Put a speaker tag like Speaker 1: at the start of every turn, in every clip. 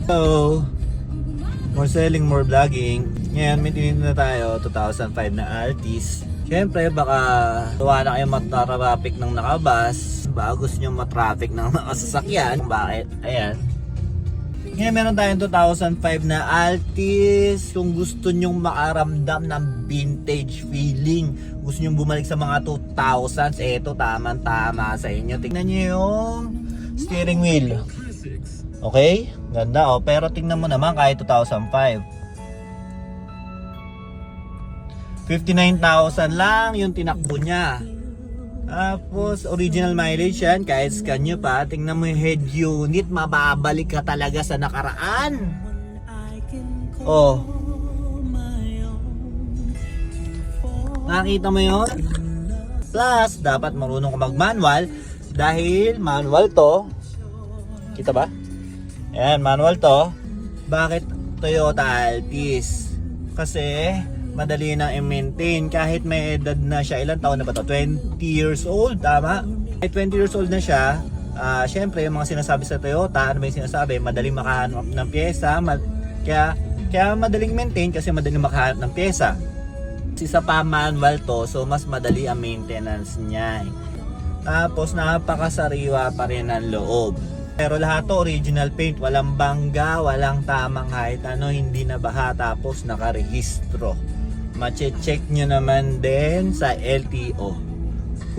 Speaker 1: So, more selling, more vlogging. Ngayon, may tinignan na tayo, 2005 na Altis. Siyempre, baka tuwa na kayo matraffic ng nakabas. Baka gusto nyo matraffic ng nakasasakyan. Bakit? Ayan. Ngayon, meron tayong 2005 na Altis. Kung gusto nyong makaramdam ng vintage feeling, gusto nyong bumalik sa mga 2000s, eto, tama sa inyo. Tingnan nyo yung steering wheel. Okay? Ganda, oh. Pero tingnan mo naman kahit 2005. 59,000 lang yung tinakbo niya. Tapos original mileage yan, kahit scan nyo pa. Tingnan mo yung head unit, mababalik ka talaga sa nakaraan. Oh, nakita mo yun? Plus, dapat marunong ka mag manual. Dahil manual to. Kita ba? Ayan, manual to. Bakit Toyota Altis? Kasi madali nang i-maintain kahit may edad na siya. Ilang taon na ba to? 20 years old, tama? Kahit 20 years old na siya, syempre yung mga sinasabi sa Toyota, ano ba yung sinasabi? Madaling makahanap ng pyesa, kaya madaling maintain kasi madaling makahanap ng pyesa. Isa pa manual to, so mas madali ang maintenance niya. Tapos napakasariwa pa rin ang loob. Pero lahat to original paint, walang bangga, walang tamang kahit ano, hindi nabaha, tapos nakarehistro. Mache-check nyo naman din sa LTO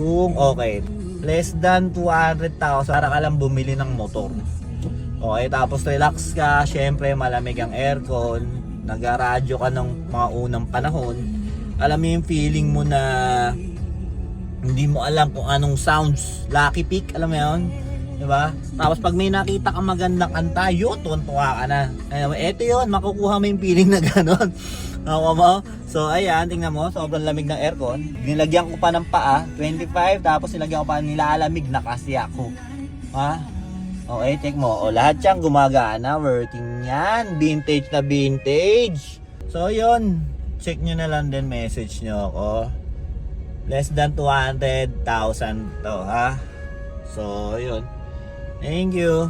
Speaker 1: kung okay. Less than 200,000 para ka lang bumili ng motor. Okay, tapos relax ka, syempre malamig ang aircon, nag-radyo ka ng mga unang panahon. Alam mo yung feeling mo na hindi mo alam kung anong sounds. Lucky Peak, alam mo yun? Diba? Tapos pag may nakita kang magandang kanta, yun, tuwan-tuwa ka na. Eto yun, makukuha mo yung feeling na gano'n. Ako mo? So ayan, tingnan mo, sobrang lamig ng aircon. Nilagyan ko pa ng paa, 25, tapos nilagyan ko pa nilalamig na kasi ako. Ha? Okay, check mo. O, lahat siyang gumagana, working yan. Vintage na vintage. So yun, check nyo na lang din, message nyo ako. Less than 200,000 to, ha? So yun. Thank you.